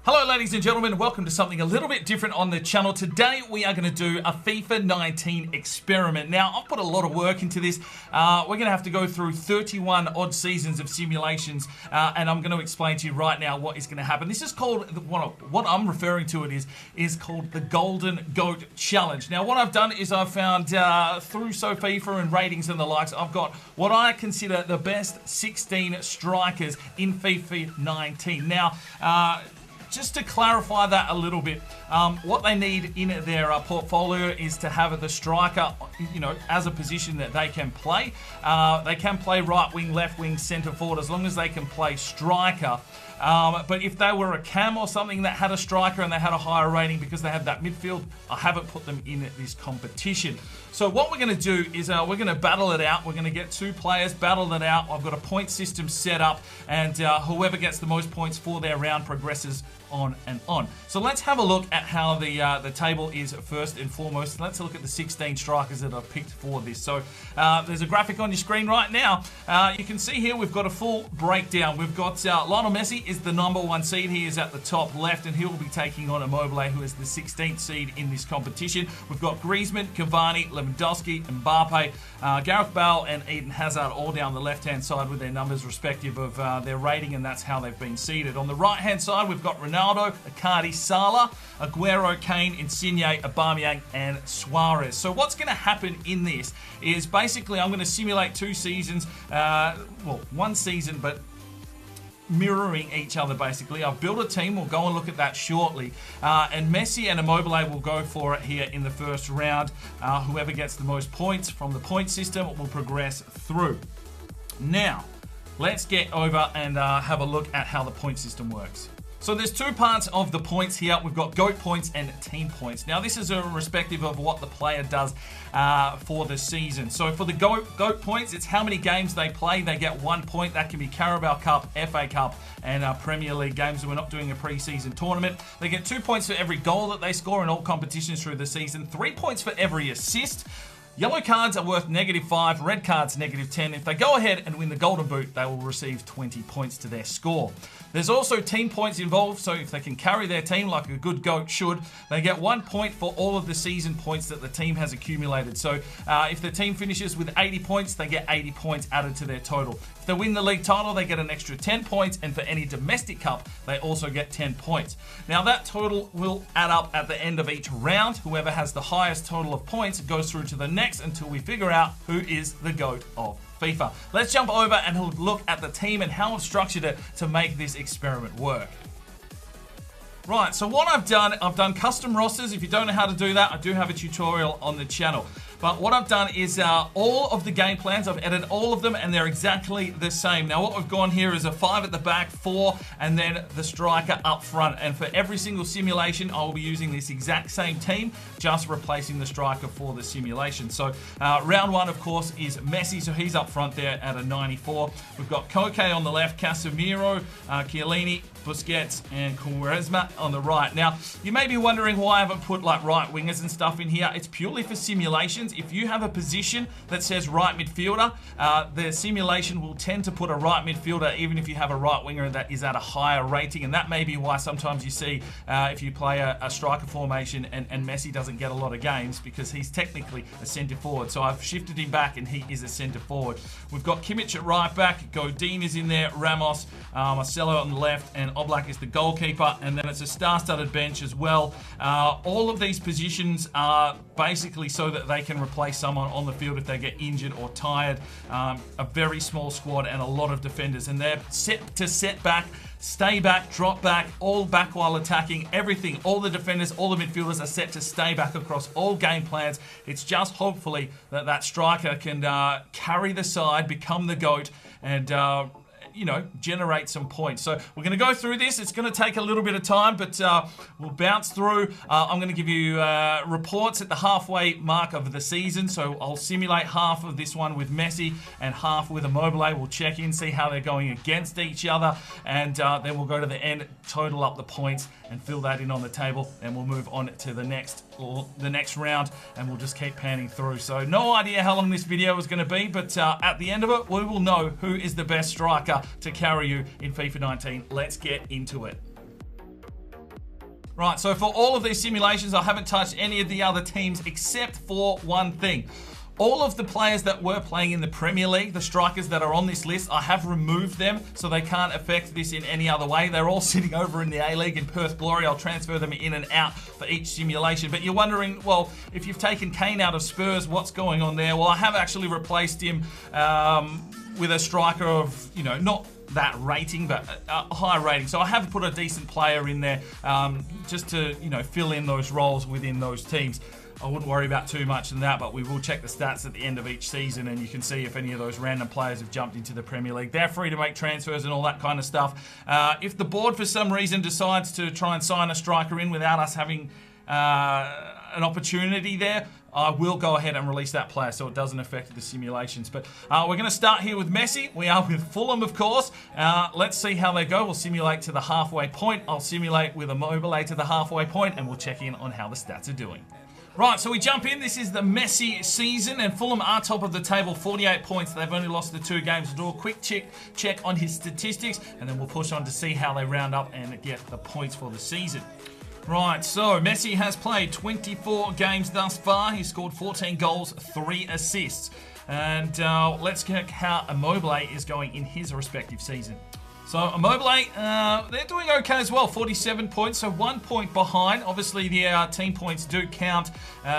Hello ladies and gentlemen, welcome to something a little bit different on the channel. Today we are going to do a FIFA 19 experiment. Now I've put a lot of work into this. We're going to have to go through 31 odd seasons of simulations and I'm going to explain to you right now what is going to happen. This is called, what I'm referring to it is called the Golden Goat Challenge. Now what I've done is I've found through FIFA and ratings and the likes, I've got what I consider the best 16 strikers in FIFA 19. Now, just to clarify that a little bit, what they need in their portfolio is to have the striker, as a position that they can play. They can play right wing, left wing, centre forward, as long as they can play striker. But if they were a cam or something that had a striker and they had a higher rating because they have that midfield, I haven't put them in this competition. So what we're going to do is we're going to battle it out. We're going to get two players, battle it out. I've got a point system set up, and whoever gets the most points for their round progresses on and on. So let's have a look at how the table is first and foremost. Let's look at the 16 strikers that I've picked for this. So there's a graphic on your screen right now. You can see here we've got a full breakdown. We've got Lionel Messi is the #1 seed. He is at the top left, and he will be taking on Immobile, who is the 16th seed in this competition. We've got Griezmann, Cavani, Lewandowski, Mbappe, Gareth Bale, and Eden Hazard all down the left-hand side with their numbers respective of their rating, and that's how they've been seeded. On the right-hand side, we've got Ronaldo, Icardi, Salah, Aguero, Kane, Insigne, Aubameyang, and Suarez. So what's going to happen in this is basically I'm going to simulate two seasons, well, one season, but mirroring each other basically. I've built a team, we'll go and look at that shortly, and Messi and Immobile will go for it here in the first round. Whoever gets the most points from the point system will progress through. Now let's get over and have a look at how the point system works. So there's two parts of the points here. We've got GOAT points and team points. Now this is irrespective of what the player does for the season. So for the GOAT points, it's how many games they play. They get 1 point. That can be Carabao Cup, FA Cup, and Premier League games. We're not doing a pre-season tournament. They get 2 points for every goal that they score in all competitions through the season, 3 points for every assist. Yellow cards are worth -5, red cards -10. If they go ahead and win the Golden Boot, they will receive 20 points to their score. There's also team points involved, so if they can carry their team like a good GOAT should, they get 1 point for all of the season points that the team has accumulated. So if the team finishes with 80 points, they get 80 points added to their total. If they win the league title, they get an extra 10 points, and for any domestic cup, they also get 10 points. Now that total will add up at the end of each round. Whoever has the highest total of points goes through to the next until we figure out who is the GOAT of FIFA. Let's jump over and look at the team and how I've structured it to make this experiment work. Right, so what I've done custom rosters. If you don't know how to do that, I do have a tutorial on the channel. But what I've done is all of the game plans, I've edited all of them, and they're exactly the same. Now what we've gone here is a 5 at the back, 4, and then the striker up front. And for every single simulation, I will be using this exact same team, just replacing the striker for the simulation. So round 1, of course, is Messi, so he's up front there at a 94. We've got Koke on the left, Casemiro, Chiellini, Busquets, and Griezmann on the right. Now, you may be wondering why I haven't put like right wingers and stuff in here. It's purely for simulations. If you have a position that says right midfielder, the simulation will tend to put a right midfielder even if you have a right winger that is at a higher rating, and that may be why sometimes you see if you play a striker formation and Messi doesn't get a lot of games because he's technically a centre forward. So I've shifted him back and he is a centre forward. We've got Kimmich at right back, Godin is in there, Ramos, Marcelo on the left, and Oblak is the goalkeeper, and then it's a star-studded bench as well. All of these positions are basically so that they can replace someone on the field if they get injured or tired. A very small squad and a lot of defenders, and they're set to set back, stay back, drop back, all back while attacking, everything. All the defenders, all the midfielders are set to stay back across all game plans. It's just hopefully that striker can carry the side, become the GOAT, and generate some points. So we're going to go through this. It's going to take a little bit of time, but we'll bounce through. I'm going to give you reports at the halfway mark of the season. So I'll simulate half of this one with Messi and half with Immobile. We'll check in, see how they're going against each other, and then we'll go to the end, total up the points, and fill that in on the table, and we'll move on to the next round, and we'll just keep panning through. So no idea how long this video is going to be, but at the end of it, we will know who is the best striker to carry you in FIFA 19. Let's get into it. Right, so what I've done is all of the game plans, I've edited all of them. Let's get into it. Right, so for all of these simulations, I haven't touched any of the other teams except for one thing. All of the players that were playing in the Premier League, the strikers that are on this list, I have removed them so they can't affect this in any other way. They're all sitting over in the A-League in Perth Glory. I'll transfer them in and out for each simulation. But you're wondering, well, if you've taken Kane out of Spurs, what's going on there? Well, I have actually replaced him with a striker of, not that rating, but a high rating. So I have put a decent player in there just to, fill in those roles within those teams. I wouldn't worry about too much than that, but we will check the stats at the end of each season, and you can see if any of those random players have jumped into the Premier League. They're free to make transfers and all that kind of stuff. If the board, for some reason, decides to try and sign a striker in without us having an opportunity there, I will go ahead and release that player so it doesn't affect the simulations. But we're going to start here with Messi. We are with Fulham, of course. Let's see how they go. We'll simulate to the halfway point. I'll simulate with Immobile to the halfway point, and we'll check in on how the stats are doing. Right, so we jump in. This is the Messi season, and Fulham are top of the table, 48 points. They've only lost the 2 games. We'll do a quick check on his statistics, and then we'll push on to see how they round up and get the points for the season. Right, so Messi has played 24 games thus far. He's scored 14 goals, 3 assists. And let's check how Immobile is going in his respective season. So Immobile, they're doing okay as well, 47 points, so 1 point behind. Obviously, the team points do count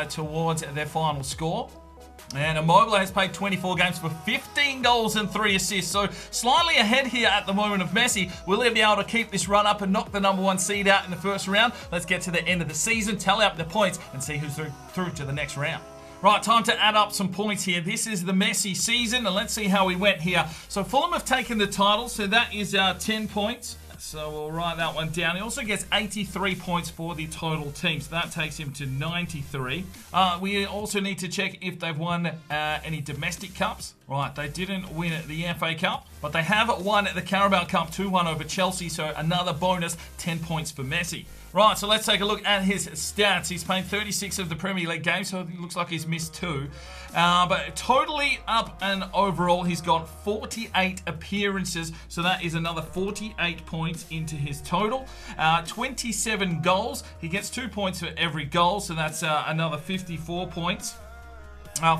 towards their final score. And Immobile has played 24 games for 15 goals and 3 assists, so slightly ahead here at the moment of Messi. Will he be able to keep this run up and knock the #1 seed out in the first round? Let's get to the end of the season, tally up the points, and see who's through to the next round. Right, time to add up some points here. This is the Messi season, and let's see how we went here. So Fulham have taken the title, so that is 10 points. So we'll write that one down. He also gets 83 points for the total team, so that takes him to 93. We also need to check if they've won any domestic cups. Right, they didn't win the FA Cup, but they have won the Carabao Cup 2-1 over Chelsea, so another bonus, 10 points for Messi. Right, so let's take a look at his stats. He's played 36 of the Premier League games, so it looks like he's missed 2. But totally up and overall, he's got 48 appearances, so that is another 48 points into his total. 27 goals. He gets 2 points for every goal, so that's another 54 points.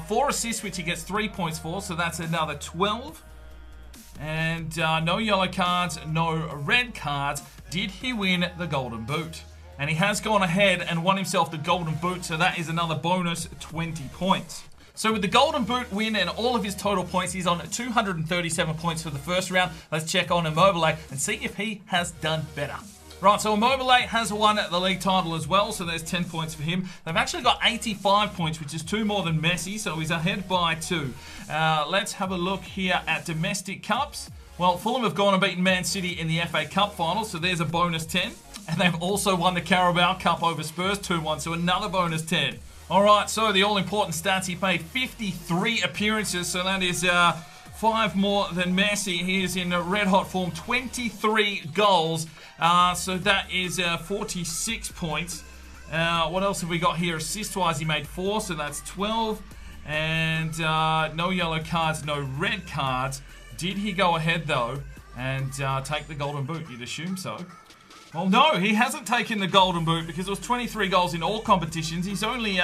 4 assists, which he gets 3 points for, so that's another 12. And no yellow cards, no red cards. Did he win the Golden Boot? And he has gone ahead and won himself the Golden Boot, so that is another bonus 20 points. So with the Golden Boot win and all of his total points, he's on 237 points for the first round. Let's check on Immobile and see if he has done better. Right, so Immobile has won the league title as well, so there's 10 points for him. They've actually got 85 points, which is 2 more than Messi, so he's ahead by 2. Let's have a look here at domestic cups. Well, Fulham have gone and beaten Man City in the FA Cup final, so there's a bonus 10. And they've also won the Carabao Cup over Spurs 2-1, so another bonus 10. All right, so the all-important stats, he played 53 appearances, so that is 5 more than Messi. He is in red-hot form, 23 goals, so that is 46 points. What else have we got here? Assist-wise, he made 4, so that's 12. And no yellow cards, no red cards. Did he go ahead, though, and take the Golden Boot? You'd assume so. Well, no, he hasn't taken the Golden Boot because there was 23 goals in all competitions. He's only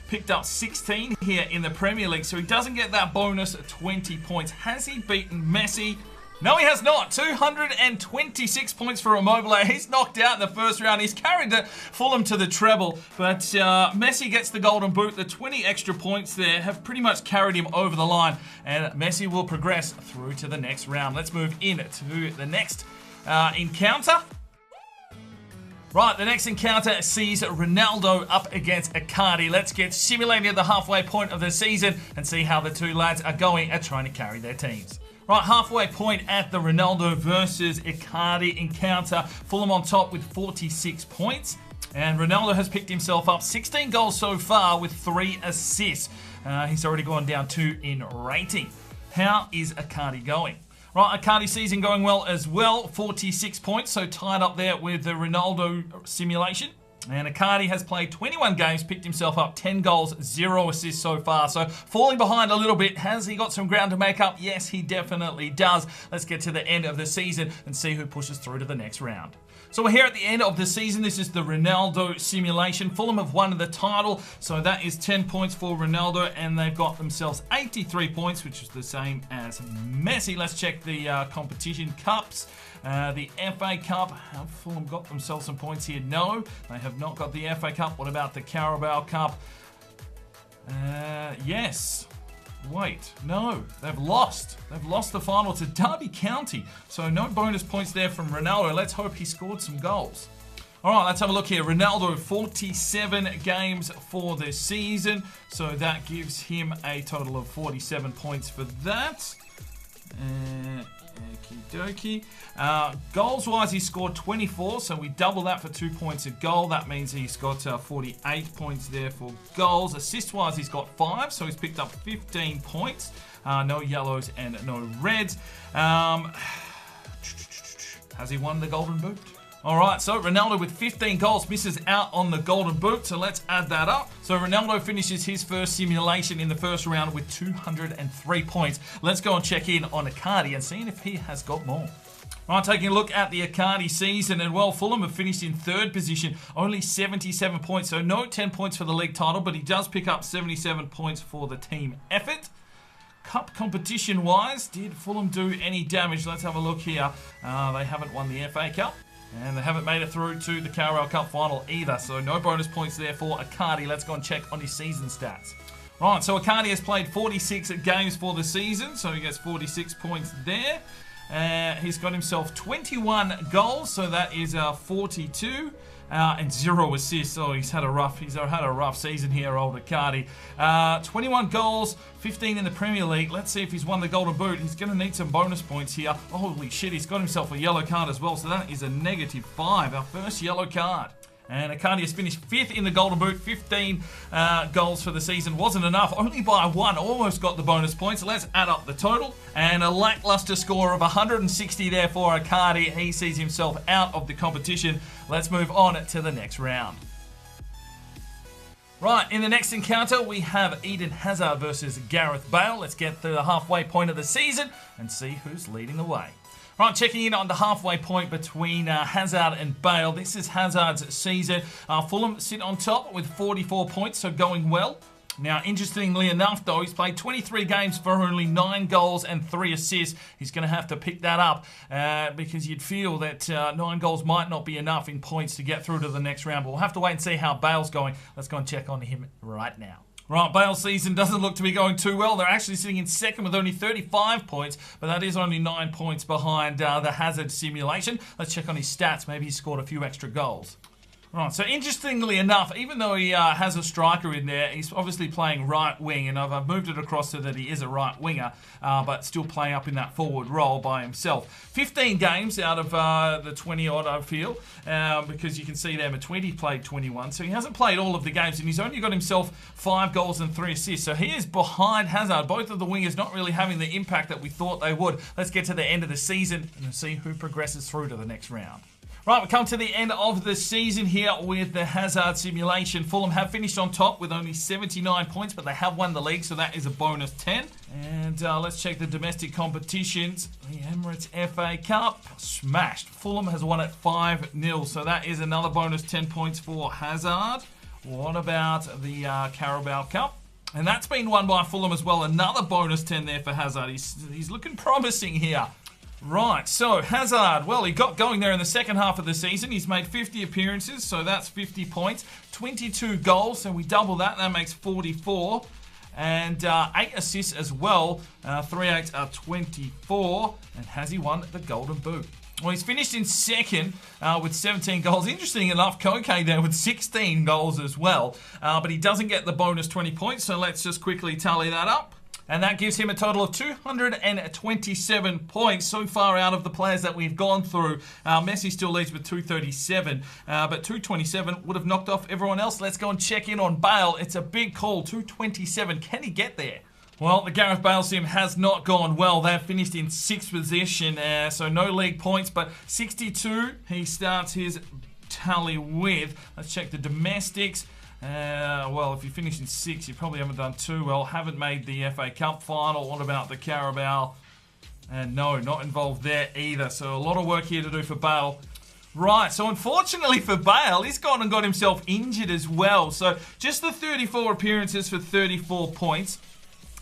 picked up 16 here in the Premier League, so he doesn't get that bonus 20 points. Has he beaten Messi? No, he has not. 226 points for Immobile. He's knocked out in the first round. He's carried Fulham to the treble, but Messi gets the Golden Boot. The 20 extra points there have pretty much carried him over the line, and Messi will progress through to the next round. Let's move in to the next encounter. Right, the next encounter sees Ronaldo up against Icardi. Let's get simulated at the halfway point of the season and see how the two lads are going at trying to carry their teams. Right, halfway point at the Ronaldo versus Icardi encounter. Fulham on top with 46 points. And Ronaldo has picked himself up 16 goals so far with 3 assists. He's already gone down 2 in rating. How is Icardi going? Right, Icardi's season going well as well. 46 points, so tied up there with the Ronaldo simulation. And Icardi has played 21 games, picked himself up 10 goals, 0 assists so far. So falling behind a little bit. Has he got some ground to make up? Yes, he definitely does. Let's get to the end of the season and see who pushes through to the next round. So we're here at the end of the season. This is the Ronaldo simulation. Fulham have won the title, so that is 10 points for Ronaldo, and they've got themselves 83 points, which is the same as Messi. Let's check the competition cups. The FA Cup. Have Fulham got themselves some points here? No, they have not got the FA Cup. What about the Carabao Cup? Yes. Wait, no, they've lost. They've lost the final to Derby County. So no bonus points there from Ronaldo. Let's hope he scored some goals. All right, let's have a look here. Ronaldo, 47 games for the season. So that gives him a total of 47 points for that. Okie dokie. Goals-wise, he scored 24, so we double that for 2 points a goal. That means he's got 48 points there for goals. Assist-wise, he's got 5, so he's picked up 15 points. No yellows and no reds. Has he won the Golden Boot? All right, so Ronaldo with 15 goals misses out on the Golden Boot, so let's add that up. So Ronaldo finishes his first simulation in the first round with 203 points. Let's go and check in on Icardi and see if he has got more. All right, taking a look at the Icardi season, and well, Fulham have finished in third position, only 77 points, so no 10 points for the league title, but he does pick up 77 points for the team effort. Cup competition-wise, did Fulham do any damage? Let's have a look here. They haven't won the FA Cup. And they haven't made it through to the Carabao Cup final either, so no bonus points there for Icardi. Let's go and check on his season stats. Right, so Icardi has played 46 games for the season, so he gets 46 points there. He's got himself 21 goals, so that is 42. And 0 assists. So he's had a rough season here, old Icardi. 21 goals, 15 in the Premier League. Let's see if he's won the Golden Boot. He's going to need some bonus points here. Holy shit, he's got himself a yellow card as well. So that is a -5, our first yellow card. And Icardi has finished 5th in the Golden Boot. 15 goals for the season. Wasn't enough. Only by 1. Almost got the bonus points. Let's add up the total. And a lackluster score of 160 there for Icardi. He sees himself out of the competition. Let's move on to the next round. Right, in the next encounter, we have Eden Hazard versus Gareth Bale. Let's get to the halfway point of the season and see who's leading the way. Right, checking in on the halfway point between Hazard and Bale. This is Hazard's season. Fulham sit on top with 44 points, so going well. Now, interestingly enough, though, he's played 23 games for only 9 goals and 3 assists. He's going to have to pick that up because you'd feel that 9 goals might not be enough in points to get through to the next round. But we'll have to wait and see how Bale's going. Let's go and check on him right now. Right, Bale's season doesn't look to be going too well. They're actually sitting in second with only 35 points, but that is only 9 points behind the Hazard simulation. Let's check on his stats. Maybe he scored a few extra goals. Right, so interestingly enough, even though he has a striker in there, he's obviously playing right wing, and I've moved it across so that he is a right winger, but still playing up in that forward role by himself. 15 games out of the 20-odd, I feel, because you can see there, Matweedy played 21, so he hasn't played all of the games, and he's only got himself 5 goals and 3 assists, so he is behind Hazard. Both of the wingers not really having the impact that we thought they would. Let's get to the end of the season and see who progresses through to the next round. Right, we come to the end of the season here with the Hazard simulation. Fulham have finished on top with only 79 points, but they have won the league, so that is a bonus 10. And let's check the domestic competitions. The Emirates FA Cup, smashed. Fulham has won it 5-0, so that is another bonus 10 points for Hazard. What about the Carabao Cup? And that's been won by Fulham as well. Another bonus 10 there for Hazard. He's looking promising here. Right, so Hazard, well, he got going there in the second half of the season. He's made 50 appearances, so that's 50 points. 22 goals, so we double that. That makes 44. And 8 assists as well. 3/8 are 24. And has he won the Golden Boot? Well, he's finished in second with 17 goals. Interesting enough, Koke there with 16 goals as well. But he doesn't get the bonus 20 points, so let's just quickly tally that up. And that gives him a total of 227 points so far out of the players that we've gone through. Messi still leads with 237, but 227 would have knocked off everyone else. Let's go and check in on Bale. It's a big call, 227. Can he get there? Well, the Gareth Bale sim has not gone well. They've finished in 6th position, so no league points, but 62 he starts his tally with. Let's check the domestics. Well, if you finish in 6th, you probably haven't done too well. Haven't made the FA Cup final. What about the Carabao? And no, not involved there either. So a lot of work here to do for Bale. Right, so unfortunately for Bale, he's gone and got himself injured as well. So just the 34 appearances for 34 points,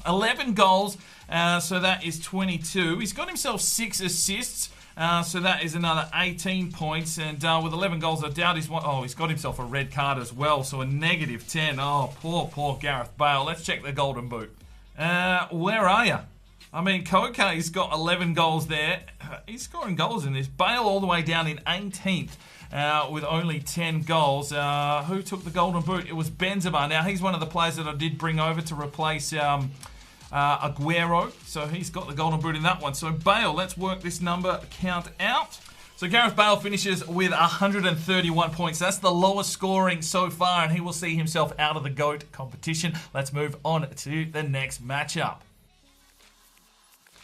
11 goals, so that is 22. He's got himself 6 assists, so that is another 18 points. And with 11 goals, I doubt he's got himself a red card as well, so a negative 10. Oh, poor Gareth Bale. Let's check the golden boot. Where are you? I mean, Koke's got 11 goals there. He's scoring goals in this. Bale all the way down in 18th with only 10 goals. Who took the golden boot? It was Benzema. Now, he's one of the players that I did bring over to replace Aguero. So he's got the golden boot in that one. So Bale, let's work this number count out. So Gareth Bale finishes with 131 points. That's the lowest scoring so far, and he will see himself out of the GOAT competition. Let's move on to the next matchup.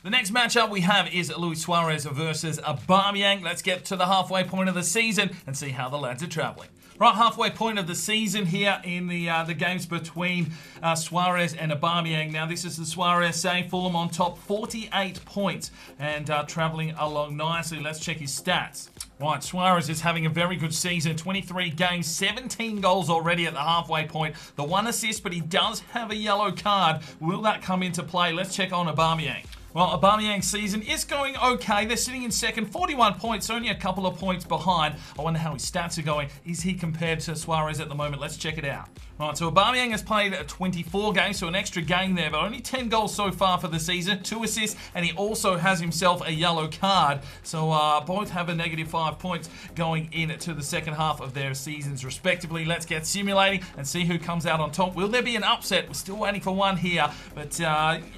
The next matchup we have is Luis Suarez versus Aubameyang. Let's get to the halfway point of the season and see how the lads are travelling. Right, halfway point of the season here in the games between Suarez and Aubameyang. Now, this is the Suarez save. Fulham on top, 48 points and travelling along nicely. Let's check his stats. Right, Suarez is having a very good season. 23 games, 17 goals already at the halfway point. The 1 assist, but he does have a yellow card. Will that come into play? Let's check on Aubameyang. Well, Aubameyang's season is going okay. They're sitting in second, 41 points, only a couple of points behind. I wonder how his stats are going. Is he compared to Suarez at the moment? Let's check it out. Right, so Aubameyang has played 24 games, so an extra game there, but only 10 goals so far for the season, 2 assists, and he also has himself a yellow card. So both have a negative 5 points going into the second half of their seasons respectively. Let's get simulating and see who comes out on top. Will there be an upset? We're still waiting for one here, but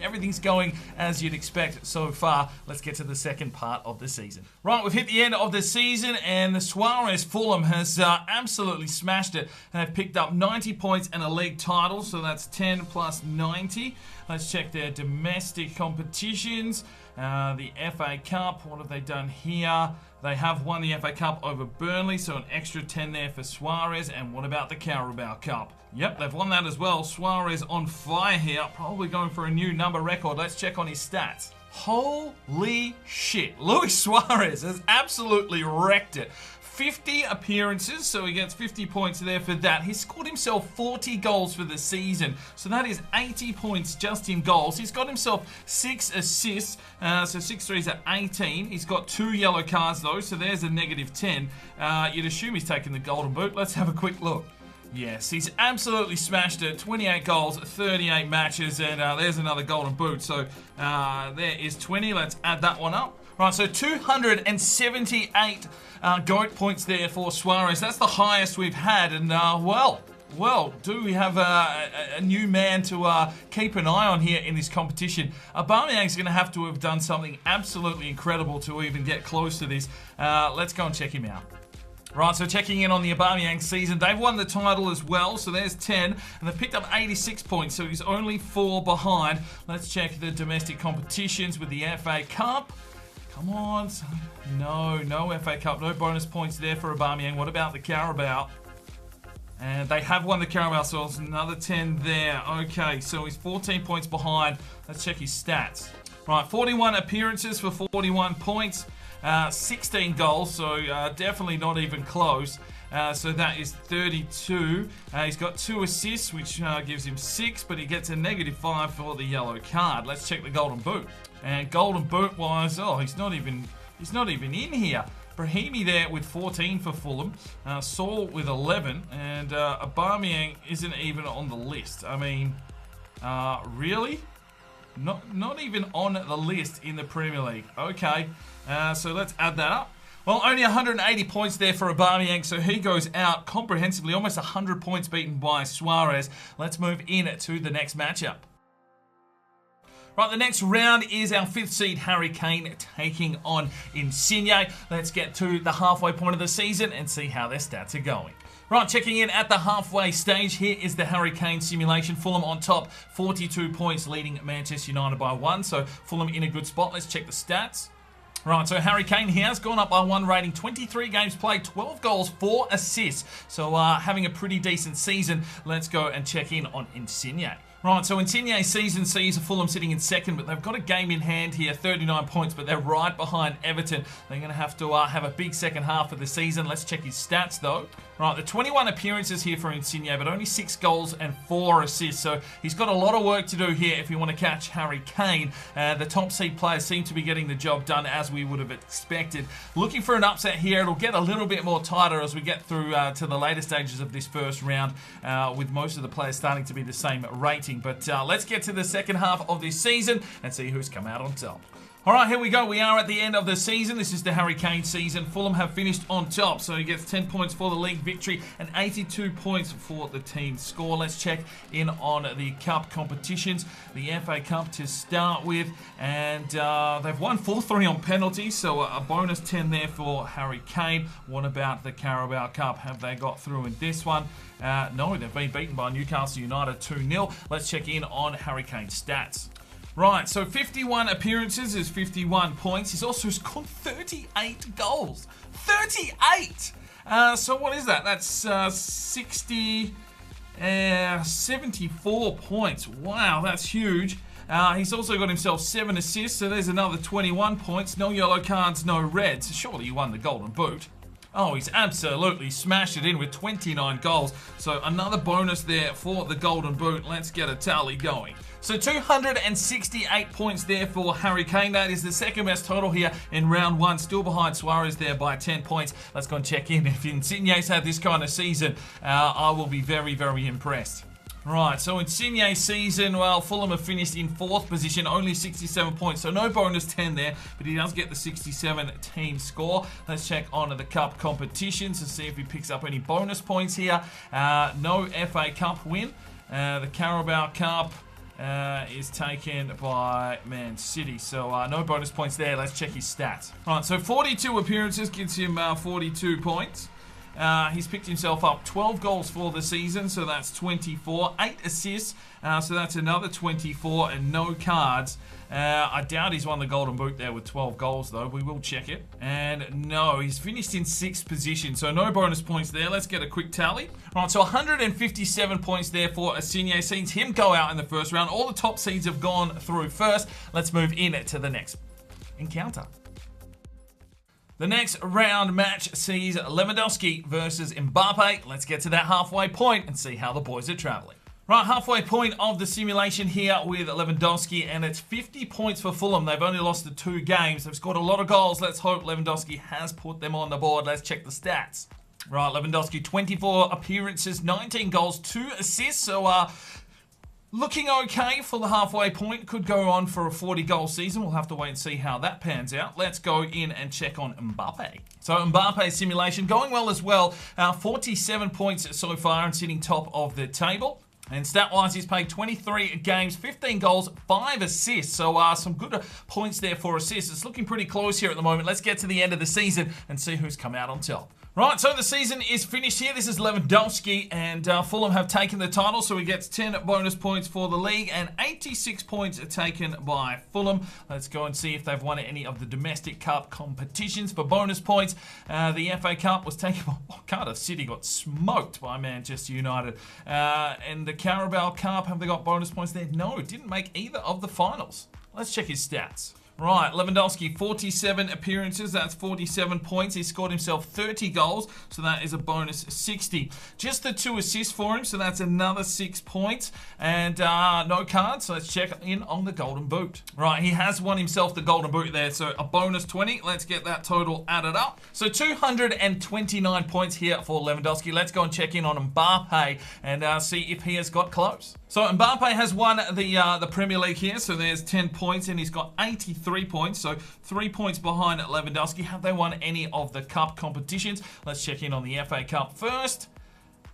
everything's going as you'd expect so far. Let's get to the second part of the season. Right, we've hit the end of the season, and the Suarez Fulham has absolutely smashed it. They've picked up 90 points and a league title, so that's 10 plus 90. Let's check their domestic competitions. The FA Cup, what have they done here? They have won the FA Cup over Burnley, so an extra 10 there for Suarez. And what about the Carabao Cup? Yep, they've won that as well. Suarez on fire here, probably going for a new number record. Let's check on his stats. Holy shit, Luis Suarez has absolutely wrecked it. 50 appearances, so he gets 50 points there for that. He's scored himself 40 goals for the season, so that is 80 points just in goals. He's got himself 6 assists, so 6 threes at 18. He's got 2 yellow cards though, so there's a negative 10. You'd assume he's taken the golden boot. Let's have a quick look. Yes, he's absolutely smashed it. 28 goals, 38 matches, and there's another golden boot. So there is 20. Let's add that one up. Right, so 278 GOAT points there for Suarez. That's the highest we've had, and well, do we have a new man to keep an eye on here in this competition? Aubameyang's going to have done something absolutely incredible to even get close to this. Let's go and check him out. Right, so checking in on the Aubameyang season, they've won the title as well, so there's 10, and they've picked up 86 points, so he's only 4 behind. Let's check the domestic competitions with the FA Cup. Come on, no FA Cup, no bonus points there for Aubameyang. What about the Carabao? And they have won the Carabao, so it's another 10 there. Okay, so he's 14 points behind. Let's check his stats. Right, 41 appearances for 41 points. 16 goals, so definitely not even close. So that is 32. He's got 2 assists, which gives him 6, but he gets a negative 5 for the yellow card. Let's check the golden boot. And golden boot wise, he's not even in here. Brahimi there with 14 for Fulham, Saul with 11, and Aubameyang isn't even on the list. I mean, really? Not even on the list in the Premier League. Okay, so let's add that up. Well, only 180 points there for Aubameyang, so he goes out comprehensively, almost 100 points beaten by Suarez. Let's move in to the next matchup. Right, the next round is our 5th seed Harry Kane taking on Insigne. Let's get to the halfway point of the season and see how their stats are going. Right, checking in at the halfway stage, here is the Harry Kane simulation. Fulham on top, 42 points, leading Manchester United by 1. So Fulham in a good spot. Let's check the stats. Right, so Harry Kane here has gone up by 1 rating, 23 games played, 12 goals, 4 assists. So having a pretty decent season. Let's go and check in on Insigne. Right, so Insigne's season sees Fulham sitting in second, but they've got a game in hand here, 39 points, but they're right behind Everton. They're going to have a big second half of the season. Let's check his stats, though. Right, the 21 appearances here for Insigne, but only 6 goals and 4 assists. So he's got a lot of work to do here if you want to catch Harry Kane. The top seed players seem to be getting the job done as we would have expected. Looking for an upset here. It'll get a little bit more tighter as we get through to the later stages of this first round, with most of the players starting to be the same rating. But let's get to the second half of this season and see who's come out on top. All right, here we go. We are at the end of the season. This is the Harry Kane season. Fulham have finished on top, so he gets 10 points for the league victory and 82 points for the team score. Let's check in on the cup competitions. The FA Cup to start with, and they've won 4-3 on penalties, so a bonus 10 there for Harry Kane. What about the Carabao Cup? Have they got through in this one? No, they've been beaten by Newcastle United 2-0. Let's check in on Harry Kane's stats. Right, so 51 appearances is 51 points. He's also scored 38 goals. 38! So what is that? That's 74 points. Wow, that's huge. He's also got himself 7 assists, so there's another 21 points. No yellow cards, no reds. Surely he won the Golden Boot. Oh, he's absolutely smashed it in with 29 goals. So another bonus there for the Golden Boot. Let's get a tally going. So 268 points there for Harry Kane. That is the second best total here in round one. Still behind Suarez there by 10 points. Let's go and check in. If Insigne's had this kind of season, I will be very, very impressed. Right, so Insigne's season, well, Fulham have finished in 4th position, only 67 points, so no bonus 10 there, but he does get the 67 team score. Let's check on the cup competitions to see if he picks up any bonus points here. No FA Cup win. The Carabao Cup is taken by Man City, so no bonus points there. Let's check his stats. Right, so 42 appearances gives him 42 points. He's picked himself up 12 goals for the season, so that's 24. 8 assists, so that's another 24, and no cards. I doubt he's won the Golden Boot there with 12 goals, though. We will check it. And no, he's finished in 6th position, so no bonus points there. Let's get a quick tally. Right, so 157 points there for Insigne. Sees him go out in the first round. All the top seeds have gone through first. Let's move in to the next encounter. The next round match sees Lewandowski versus Mbappe. Let's get to that halfway point and see how the boys are travelling. Right, halfway point of the simulation here with Lewandowski, and it's 50 points for Fulham. They've only lost the 2 games. They've scored a lot of goals. Let's hope Lewandowski has put them on the board. Let's check the stats. Right, Lewandowski, 24 appearances, 19 goals, 2 assists. So, looking okay for the halfway point. Could go on for a 40-goal season. We'll have to wait and see how that pans out. Let's go in and check on Mbappe. So Mbappe's simulation going well as well. 47 points so far and sitting top of the table. And stat-wise, he's played 23 games, 15 goals, 5 assists. So some good points there for assists. It's looking pretty close here at the moment. Let's get to the end of the season and see who's come out on top. Right, so the season is finished here. This is Lewandowski, and Fulham have taken the title, so he gets 10 bonus points for the league, and 86 points are taken by Fulham. Let's go and see if they've won any of the domestic cup competitions for bonus points. The FA Cup was taken by Cardiff City, got smoked by Manchester United. And the Carabao Cup, have they got bonus points there? No, it didn't make either of the finals. Let's check his stats. Right, Lewandowski, 47 appearances, that's 47 points. He scored himself 30 goals, so that is a bonus 60. Just the 2 assists for him, so that's another 6 points. And no cards, so let's check in on the Golden Boot. Right, he has won himself the Golden Boot there, so a bonus 20. Let's get that total added up. So 229 points here for Lewandowski. Let's go and check in on Mbappe and see if he has got close. So Mbappe has won the Premier League here, so there's 10 points, and he's got 83 points, so 3 points behind Lewandowski. Have they won any of the cup competitions? Let's check in on the FA Cup first.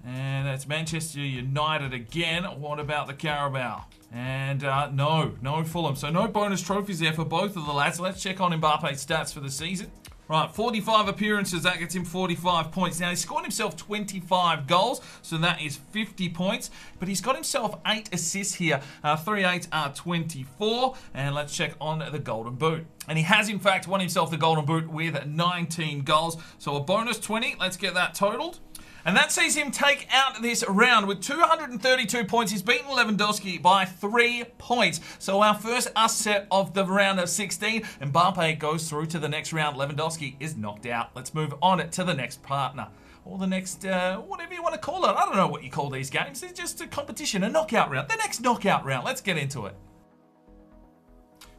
And that's Manchester United again. What about the Carabao? And no Fulham. So no bonus trophies there for both of the lads. Let's check on Mbappe's stats for the season. Right, 45 appearances, that gets him 45 points. Now, he's scored himself 25 goals, so that is 50 points. But he's got himself 8 assists here. 3 8 are 24. And let's check on the Golden Boot. And he has, in fact, won himself the Golden Boot with 19 goals. So a bonus 20. Let's get that totaled. And that sees him take out this round with 232 points. He's beaten Lewandowski by 3 points. So our first upset of the round of 16. Mbappe goes through to the next round. Lewandowski is knocked out. Let's move on to the next partner. Or the next, whatever you want to call it. I don't know what you call these games. It's just a competition, a knockout round. The next knockout round. Let's get into it.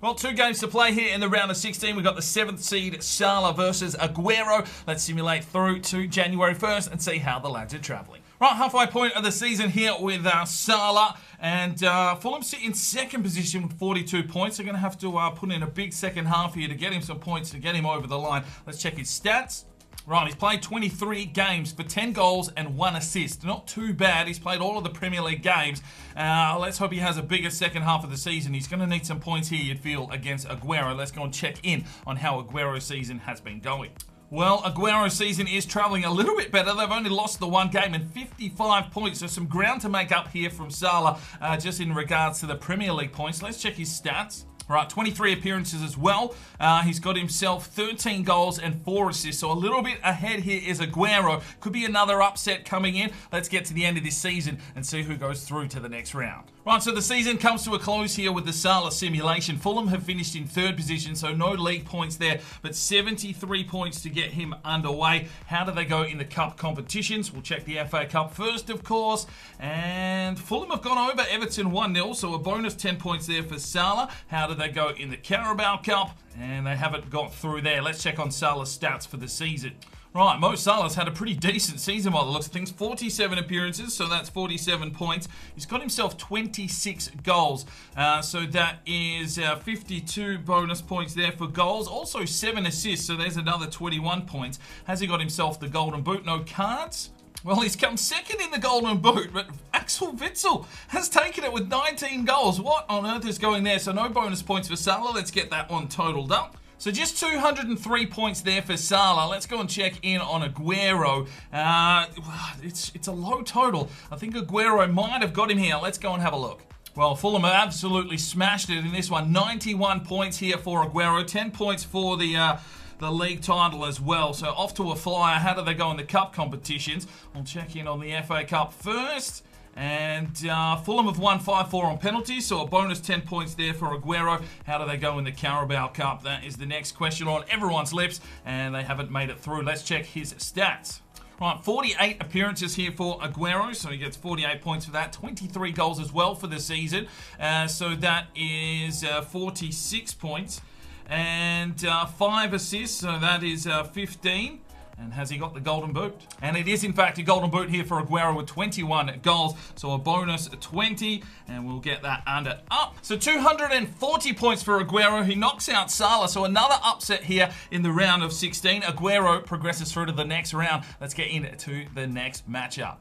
Well, 2 games to play here in the round of 16. We've got the 7th seed Salah versus Aguero. Let's simulate through to January 1st and see how the lads are travelling. Right, halfway point of the season here with Salah. And Fulham sit in second position with 42 points. They're going to have to put in a big second half here to get him some points, to get him over the line. Let's check his stats. Right, he's played 23 games for 10 goals and 1 assist. Not too bad. He's played all of the Premier League games. Let's hope he has a bigger second half of the season. He's going to need some points here, you'd feel, against Aguero. Let's go and check in on how Aguero's season has been going. Well, Aguero's season is travelling a little bit better. They've only lost the 1 game and 55 points. So some ground to make up here from Salah just in regards to the Premier League points. Let's check his stats. Right, 23 appearances as well. He's got himself 13 goals and 4 assists. So a little bit ahead here is Aguero. Could be another upset coming in. Let's get to the end of this season and see who goes through to the next round. Right, so the season comes to a close here with the Salah simulation. Fulham have finished in 3rd position, so no league points there, but 73 points to get him underway. How do they go in the cup competitions? We'll check the FA Cup first, of course. And Fulham have gone over Everton 1-0, so a bonus 10 points there for Salah. How do they go in the Carabao Cup? And they haven't got through there. Let's check on Salah's stats for the season. Right, Mo Salah's had a pretty decent season by the looks of things. 47 appearances, so that's 47 points. He's got himself 26 goals. So that is 52 bonus points there for goals. Also 7 assists, so there's another 21 points. Has he got himself the Golden Boot? No cards? Well, he's come second in the Golden Boot, but Axel Witsel has taken it with 19 goals. What on earth is going there? So no bonus points for Salah. Let's get that one totaled up. So just 203 points there for Salah. Let's go and check in on Aguero. It's a low total. I think Aguero might have got him here. Let's go and have a look. Well, Fulham have absolutely smashed it in this one. 91 points here for Aguero. 10 points for the league title as well. So off to a flyer. How do they go in the cup competitions? We'll check in on the FA Cup first. And Fulham have won 5-4 on penalties, so a bonus 10 points there for Aguero. How do they go in the Carabao Cup? That is the next question on everyone's lips, and they haven't made it through. Let's check his stats. Right, 48 appearances here for Aguero, so he gets 48 points for that. 23 goals as well for the season, so that is 46 points. And 5 assists, so that is 15. And has he got the Golden Boot? And it is, in fact, a Golden Boot here for Aguero with 21 goals. So a bonus 20, and we'll get that under up. So 240 points for Aguero. He knocks out Salah. So another upset here in the round of 16. Aguero progresses through to the next round. Let's get into the next matchup.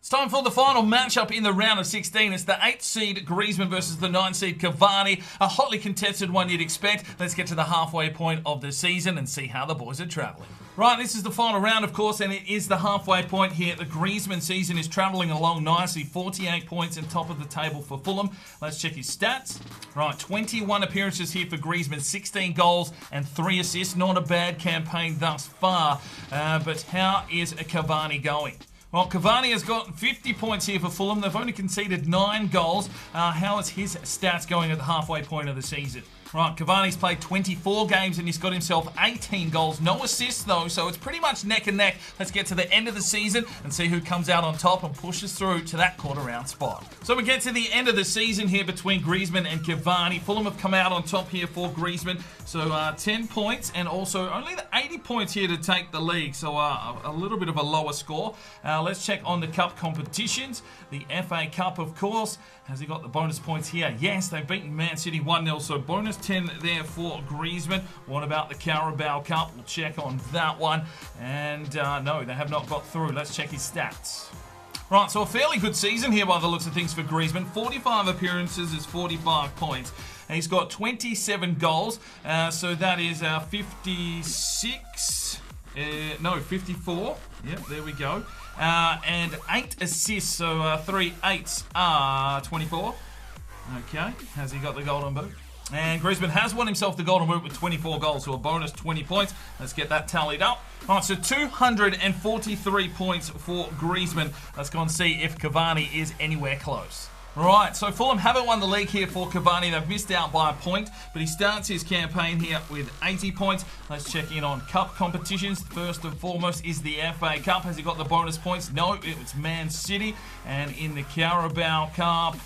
It's time for the final matchup in the round of 16. It's the 8th seed Griezmann versus the 9th seed Cavani. A hotly contested one you'd expect. Let's get to the halfway point of the season and see how the boys are travelling. Right, this is the final round, of course, and it is the halfway point here. The Griezmann season is travelling along nicely. 48 points and top of the table for Fulham. Let's check his stats. Right, 21 appearances here for Griezmann. 16 goals and 3 assists. Not a bad campaign thus far. But how is Cavani going? Well, Cavani has got 50 points here for Fulham. They've only conceded 9 goals. How is his stats going at the halfway point of the season? Right, Cavani's played 24 games and he's got himself 18 goals. No assists, though, so it's pretty much neck and neck. Let's get to the end of the season and see who comes out on top and pushes through to that quarter-round spot. So we get to the end of the season here between Griezmann and Cavani. Fulham have come out on top here for Griezmann. So 10 points and also only the 80 points here to take the league. So a little bit of a lower score. Let's check on the cup competitions. The FA Cup, of course. Has he got the bonus points here? Yes, they've beaten Man City 1-0. So bonus 10 there for Griezmann. What about the Carabao Cup? We'll check on that one. And no, they have not got through. Let's check his stats. Right, so a fairly good season here by the looks of things for Griezmann. 45 appearances is 45 points. And he's got 27 goals. So that is 56. No, 54. Yep, there we go. And 8 assists, so 3 8s are 24. Okay, has he got the Golden Boot? And Griezmann has won himself the Golden Boot with 24 goals, so a bonus 20 points. Let's get that tallied up. All right, so 243 points for Griezmann. Let's go and see if Cavani is anywhere close. Right, so Fulham haven't won the league here for Cavani. They've missed out by a point, but he starts his campaign here with 80 points. Let's check in on cup competitions. First and foremost is the FA Cup. Has he got the bonus points? No, it was Man City. And in the Carabao Cup,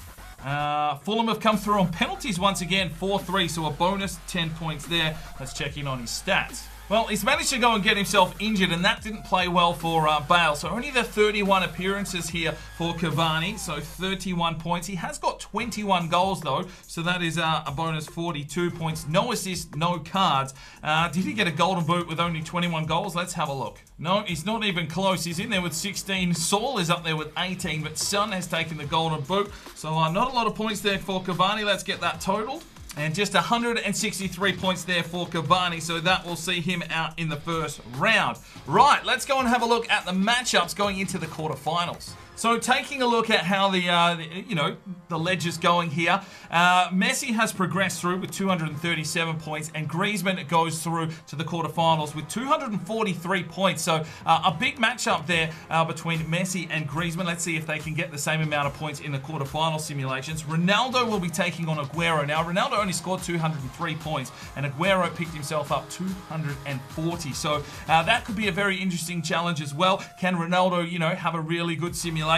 Fulham have come through on penalties once again, 4-3, so a bonus 10 points there. Let's check in on his stats. Well, he's managed to go and get himself injured, and that didn't play well for Bale. So only the 31 appearances here for Cavani, so 31 points. He has got 21 goals, though, so that is a bonus 42 points. No assists, no cards. Did he get a golden boot with only 21 goals? Let's have a look. No, he's not even close. He's in there with 16. Saul is up there with 18, but Son has taken the golden boot. So not a lot of points there for Cavani. Let's get that totaled. And just 163 points there for Cavani, so that will see him out in the first round. Right, let's go and have a look at the matchups going into the quarterfinals. So taking a look at how the ledger's going here, Messi has progressed through with 237 points, and Griezmann goes through to the quarterfinals with 243 points. So a big matchup there between Messi and Griezmann. Let's see if they can get the same amount of points in the quarterfinal simulations. Ronaldo will be taking on Aguero. Now, Ronaldo only scored 203 points, and Aguero picked himself up 240. So that could be a very interesting challenge as well. Can Ronaldo, have a really good simulation?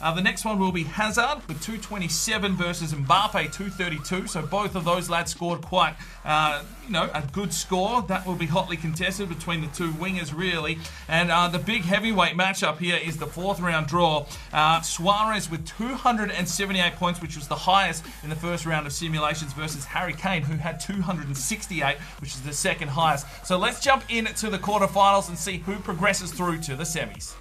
The next one will be Hazard with 227 versus Mbappe 232. So both of those lads scored quite, a good score. That will be hotly contested between the two wingers, really. And the big heavyweight matchup here is the fourth round draw. Suarez with 278 points, which was the highest in the first round of simulations, versus Harry Kane, who had 268, which is the second highest. So let's jump into the quarterfinals and see who progresses through to the semis.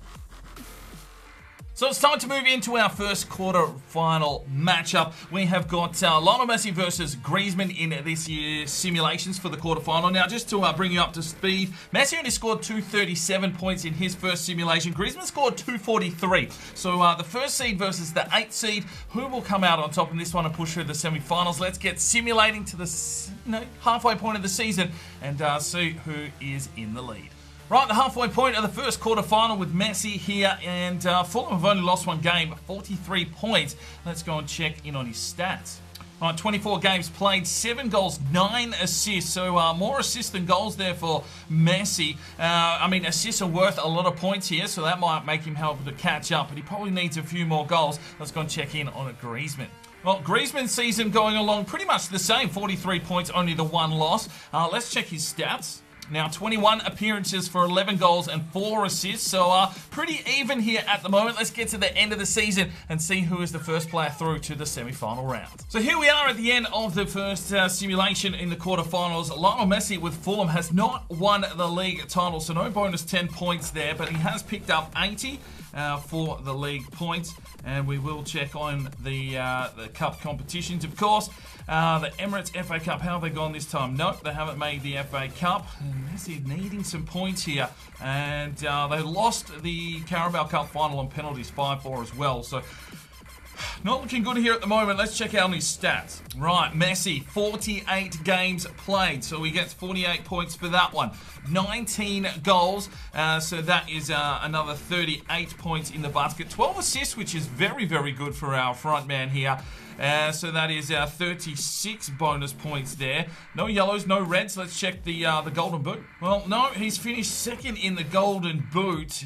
So it's time to move into our first quarter-final matchup. We have got Lionel Messi versus Griezmann in this year's simulations for the quarter-final. Now, just to bring you up to speed, Messi only scored 237 points in his first simulation. Griezmann scored 243. So the first seed versus the 8th seed, who will come out on top in this one and push through the semi-finals? Let's get simulating to the halfway point of the season and see who is in the lead. Right, the halfway point of the first quarter-final with Messi here, and Fulham have only lost one game, 43 points. Let's go and check in on his stats. All right, 24 games played, 7 goals, 9 assists. So more assists than goals there for Messi. Assists are worth a lot of points here, so that might make him help to catch up, but he probably needs a few more goals. Let's go and check in on Griezmann. Well, Griezmann's season going along pretty much the same, 43 points, only the 1 loss. Let's check his stats. Now, 21 appearances for 11 goals and 4 assists, so pretty even here at the moment. Let's get to the end of the season and see who is the first player through to the semi-final round. So here we are at the end of the first simulation in the quarterfinals. Lionel Messi with Fulham has not won the league title, so no bonus 10 points there, but he has picked up 80 for the league points. And we will check on the cup competitions, of course. The Emirates FA Cup, how have they gone this time? Nope, they haven't made the FA Cup. And Messi needing some points here. And they lost the Carabao Cup final on penalties, 5-4 as well. So not looking good here at the moment. Let's check out his stats. Right, Messi, 48 games played. So he gets 48 points for that one. 19 goals, so that is another 38 points in the basket. 12 assists, which is very, very good for our front man here. So that is 36 bonus points there. No yellows, no reds. Let's check the golden boot. Well, no, he's finished second in the golden boot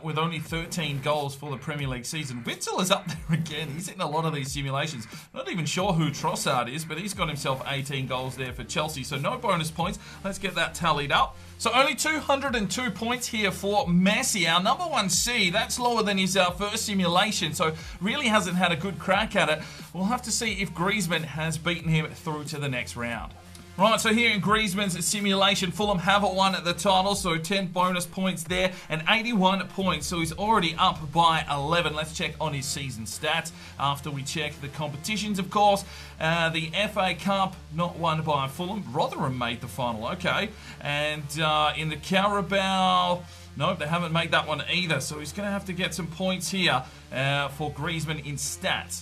with only 13 goals for the Premier League season. Witzel is up there again. He's in a lot of these simulations. Not even sure who Trossard is, but he's got himself 18 goals there for Chelsea. So no bonus points. Let's get that tallied up. So only 202 points here for Messi, our number 1 seed. That's lower than his first simulation, so really hasn't had a good crack at it. We'll have to see if Griezmann has beaten him through to the next round. Right, so here in Griezmann's simulation, Fulham have won the title, so 10 bonus points there and 81 points, so he's already up by 11. Let's check on his season stats after we check the competitions, of course. The FA Cup, not won by Fulham. Rotherham made the final, okay. And in the Carabao, nope, they haven't made that one either, so he's going to have to get some points here for Griezmann in stats.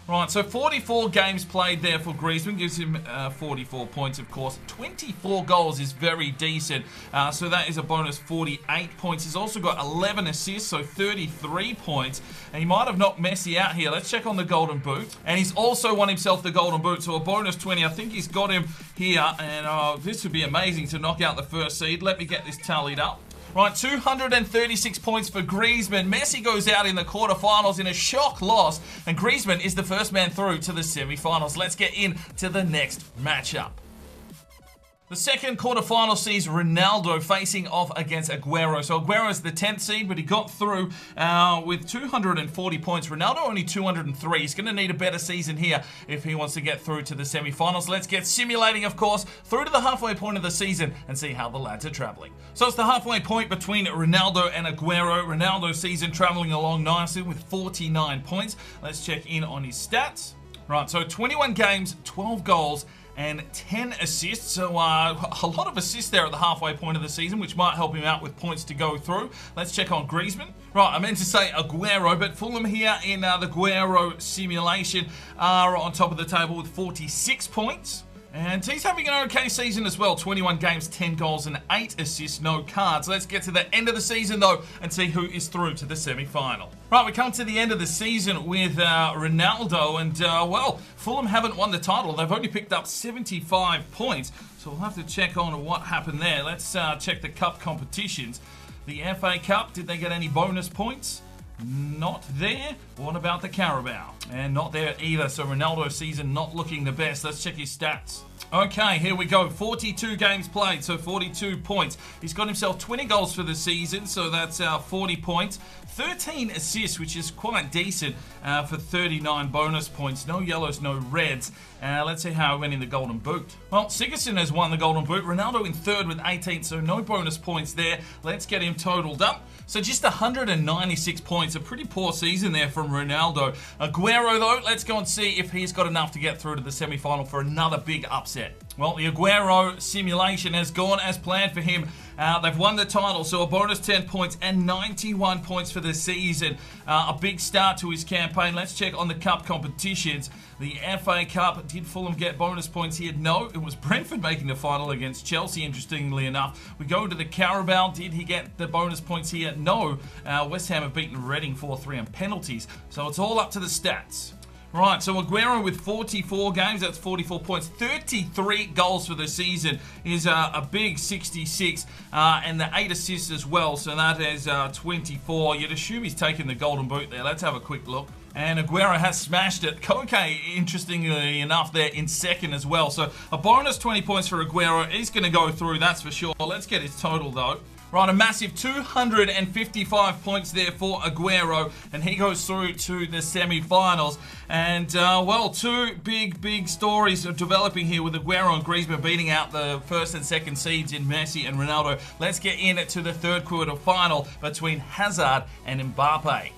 Right, so 44 games played there for Griezmann, gives him 44 points, of course. 24 goals is very decent, so that is a bonus 48 points. He's also got 11 assists, so 33 points, and he might have knocked Messi out here. Let's check on the Golden Boot, and he's also won himself the Golden Boot, so a bonus 20. I think he's got him here, and this would be amazing to knock out the first seed. Let me get this tallied up. Right, 236 points for Griezmann. Messi goes out in the quarterfinals in a shock loss, and Griezmann is the first man through to the semi-finals. Let's get into the next matchup. The second quarterfinal sees Ronaldo facing off against Aguero. So Aguero is the 10th seed, but he got through with 240 points. Ronaldo only 203. He's going to need a better season here if he wants to get through to the semi-finals. Let's get simulating, of course, through to the halfway point of the season and see how the lads are traveling. So it's the halfway point between Ronaldo and Aguero. Ronaldo's season traveling along nicely with 49 points. Let's check in on his stats. Right, so 21 games, 12 goals, and 10 assists, so a lot of assists there at the halfway point of the season, which might help him out with points to go through. Let's check on Griezmann. Right, I meant to say Aguero, but Fulham here in the Aguero simulation are on top of the table with 46 points. And he's having an okay season as well. 21 games, 10 goals, and 8 assists, no cards. Let's get to the end of the season, though, and see who is through to the semi-final. Right, we come to the end of the season with Ronaldo, and, well, Fulham haven't won the title. They've only picked up 75 points, so we'll have to check on what happened there. Let's check the cup competitions. The FA Cup, did they get any bonus points? Not there. What about the Carabao? And not there either, so Ronaldo's season not looking the best. Let's check his stats. Okay, here we go. 42 games played, so 42 points. He's got himself 20 goals for the season, so that's 40 points. 13 assists, which is quite decent for 39 bonus points. No yellows, no reds. Let's see how it went in the Golden Boot. Well, Sigurdsson has won the Golden Boot. Ronaldo in third with 18, so no bonus points there. Let's get him totaled up. So just 196 points. A pretty poor season there from Ronaldo. Aguero, though, let's go and see if he's got enough to get through to the semi-final for another big upset. Well, the Aguero simulation has gone as planned for him. They've won the title, so a bonus 10 points and 91 points for the season. A big start to his campaign. Let's check on the cup competitions. The FA Cup, did Fulham get bonus points here? No, it was Brentford making the final against Chelsea, interestingly enough. We go to the Carabao, did he get the bonus points here? No, West Ham have beaten Reading 4-3 on penalties, so it's all up to the stats. Right, so Aguero with 44 games, that's 44 points, 33 goals for the season is a big 66, and the 8 assists as well, so that is 24. You'd assume he's taken the Golden Boot there. Let's have a quick look. And Aguero has smashed it. Koke, interestingly enough, there in second as well. So a bonus 20 points for Aguero. He's going to go through, that's for sure. Let's get his total, though. Right, a massive 255 points there for Aguero, and he goes through to the semi-finals. And, well, two big stories are developing here with Aguero and Griezmann beating out the first and second seeds in Messi and Ronaldo. Let's get into the third quarter final between Hazard and Mbappe.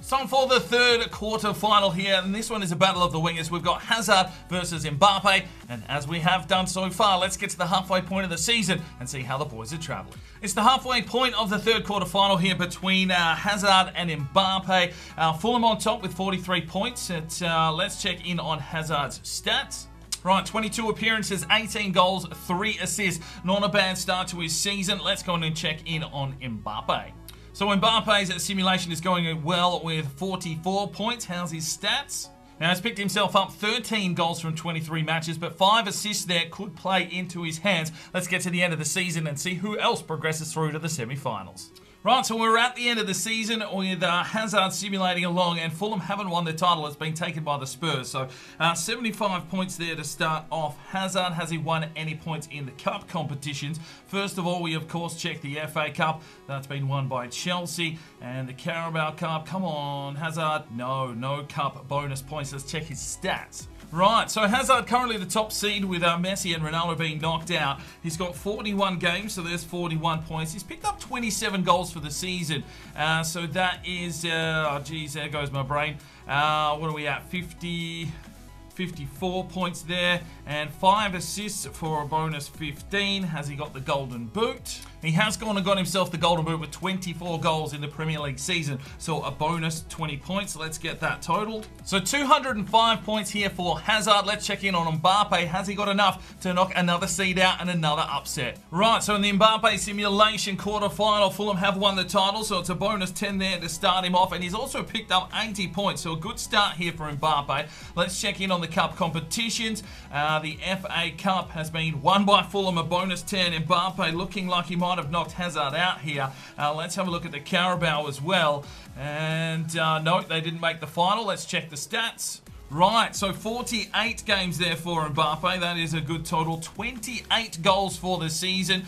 Time for the third quarter final here, and this one is a battle of the wingers. We've got Hazard versus Mbappe, and as we have done so far, let's get to the halfway point of the season and see how the boys are traveling. It's the halfway point of the third quarter final here between Hazard and Mbappe. Fulham on top with 43 points. Let's check in on Hazard's stats. Right, 22 appearances, 18 goals, 3 assists. Not a bad start to his season. Let's go and check in on Mbappe. So Mbappe's simulation is going well with 44 points. How's his stats? Now, he's picked himself up 13 goals from 23 matches, but 5 assists there could play into his hands. Let's get to the end of the season and see who else progresses through to the semi-finals. Right, so we're at the end of the season with Hazard simulating along, and Fulham haven't won the title. It's been taken by the Spurs. So 75 points there to start off. Hazard, has he won any points in the cup competitions? First of all, we of course check the FA Cup. That's been won by Chelsea. And the Carabao Cup, come on, Hazard. No cup bonus points. Let's check his stats. Right, so Hazard currently the top seed with Messi and Ronaldo being knocked out. He's got 41 games, so there's 41 points. He's picked up 27 goals for the season. So that is, oh geez, there goes my brain. What are we at? 54 points there, and 5 assists for a bonus 15. Has he got the Golden Boot? He has gone and got himself the Golden Boot with 24 goals in the Premier League season. So a bonus 20 points. Let's get that totaled. So 205 points here for Hazard. Let's check in on Mbappe. Has he got enough to knock another seed out and another upset? Right, so in the Mbappe simulation quarterfinal, Fulham have won the title. So it's a bonus 10 there to start him off. And he's also picked up 80 points. So a good start here for Mbappe. Let's check in on the cup competitions. The FA Cup has been won by Fulham, a bonus 10. Mbappe looking like he might have knocked Hazard out here. Let's have a look at the Carabao as well. And no, they didn't make the final. Let's check the stats. Right, so 48 games there for Mbappe. That is a good total. 28 goals for the season.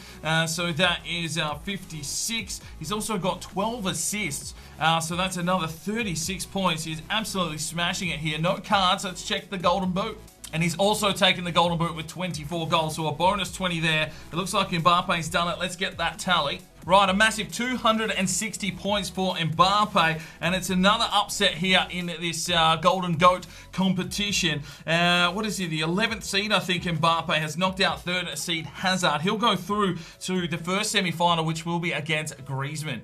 So that is 56. He's also got 12 assists. So that's another 36 points. He's absolutely smashing it here. No cards. Let's check the Golden Boot. And he's also taken the Golden Boot with 24 goals, so a bonus 20 there. It looks like Mbappe's done it. Let's get that tally. Right, a massive 260 points for Mbappe, and it's another upset here in this Golden Goat competition. What is he, the 11th seed? I think Mbappe has knocked out 3rd seed Hazard. He'll go through to the first semi-final, which will be against Griezmann.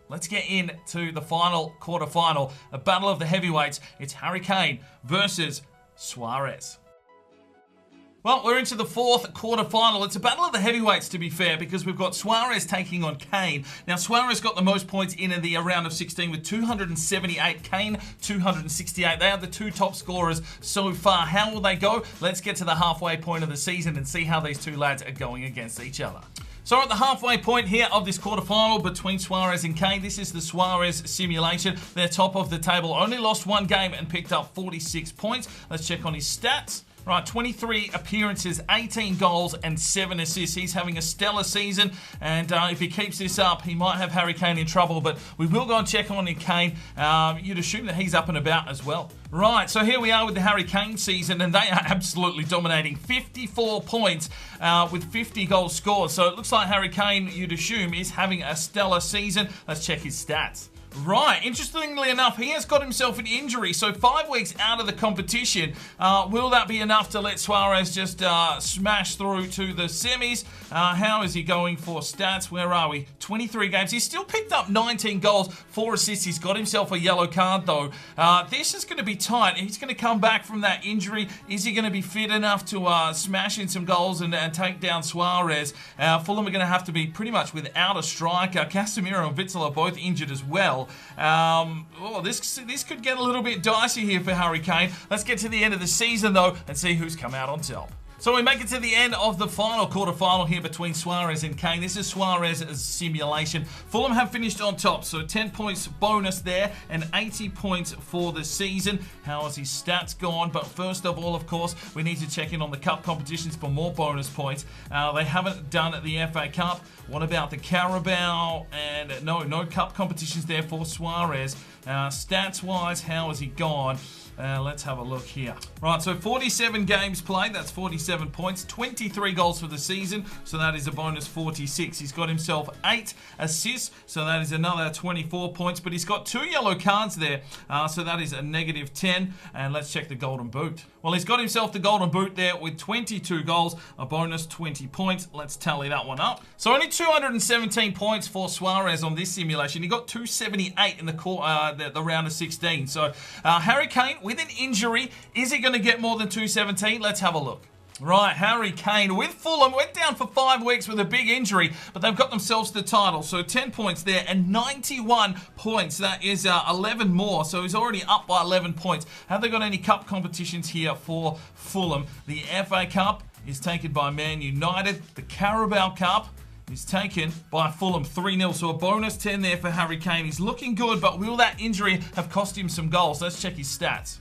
Let's get into the final quarter-final, a battle of the heavyweights. It's Harry Kane versus Suarez. Well, we're into the 4th quarter-final. It's a battle of the heavyweights, to be fair, because we've got Suarez taking on Kane. Now, Suarez got the most points in the round of 16 with 278. Kane, 268. They are the two top scorers so far. How will they go? Let's get to the halfway point of the season and see how these two lads are going against each other. So at the halfway point here of this quarterfinal between Suarez and Kane, this is the Suarez simulation. They're top of the table, only lost one game and picked up 46 points. Let's check on his stats. Right, 23 appearances, 18 goals and 7 assists. He's having a stellar season, and if he keeps this up, he might have Harry Kane in trouble, but we will go and check on Kane. You'd assume that he's up and about as well. Right, so here we are with the Harry Kane season, and they are absolutely dominating. 54 points with 50 goals scored. So it looks like Harry Kane, you'd assume, is having a stellar season. Let's check his stats. Right, interestingly enough, he has got himself an injury, so 5 weeks out of the competition. Will that be enough to let Suarez just smash through to the semis? How is he going for stats? Where are we? 23 games. He's still picked up 19 goals, 4 assists. He's got himself a yellow card, though. This is going to be tight. He's going to come back from that injury. Is he going to be fit enough to smash in some goals and take down Suarez? Fulham are going to have to be pretty much without a striker. Casemiro and Witsel are both injured as well. This could get a little bit dicey here for Harry Kane. Let's get to the end of the season, though, and see who's come out on top. So we make it to the end of the final quarter-final here between Suarez and Kane. This is Suarez's simulation. Fulham have finished on top, so 10 points bonus there and 80 points for the season. How has his stats gone? But first of all, of course, we need to check in on the cup competitions for more bonus points. They haven't done the FA Cup. What about the Carabao? And no cup competitions there for Suarez. Stats-wise, how has he gone? Let's have a look here. Right, so 47 games played, that's 47 points, 23 goals for the season, so that is a bonus 46. He's got himself 8 assists, so that is another 24 points, but he's got 2 yellow cards there, so that is a negative 10, and let's check the Golden Boot. Well, he's got himself the Golden Boot there with 22 goals, a bonus 20 points. Let's tally that one up. So only 217 points for Suarez on this simulation. He got 278 in the round of 16. So Harry Kane with an injury, is he going to get more than 217? Let's have a look. Right, Harry Kane with Fulham went down for 5 weeks with a big injury, but they've got themselves the title. So 10 points there and 91 points. That is 11 more, so he's already up by 11 points. Have they got any cup competitions here for Fulham? The FA Cup is taken by Man United. The Carabao Cup is taken by Fulham 3-0. So a bonus 10 there for Harry Kane. He's looking good, but will that injury have cost him some goals? Let's check his stats.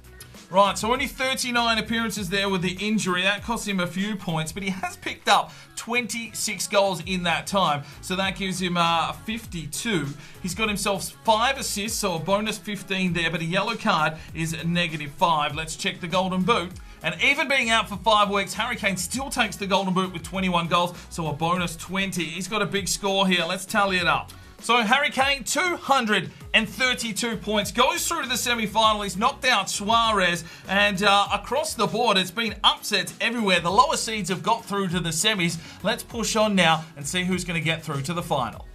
Right, so only 39 appearances there with the injury. That cost him a few points, but he has picked up 26 goals in that time. So that gives him 52. He's got himself 5 assists, so a bonus 15 there, but a yellow card is a negative 5. Let's check the Golden Boot. And even being out for 5 weeks, Harry Kane still takes the Golden Boot with 21 goals, so a bonus 20. He's got a big score here. Let's tally it up. So Harry Kane, 232 points, goes through to the semi-final. He's knocked out Suarez, and across the board, it's been upsets everywhere. The lower seeds have got through to the semis. Let's push on now and see who's going to get through to the final.